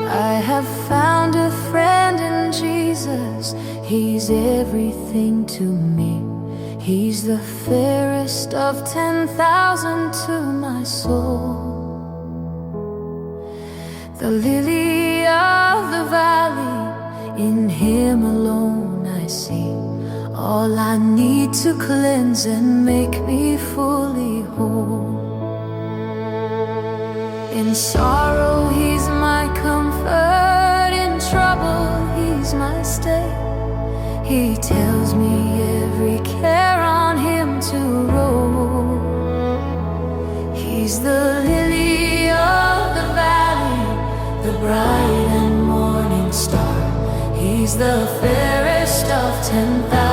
I have found a friend in Jesus. He's everything to me. He's the fairest of 10,000 to my soul. The lily of the valley, in Him alone I see all I need to cleanse and make me fully whole. In sorrow He's my comfort, in trouble He's my stay. He tells me every care on Him to roll. He's the lily of the valley, the bright and morning star. He's the fairest of 10,000.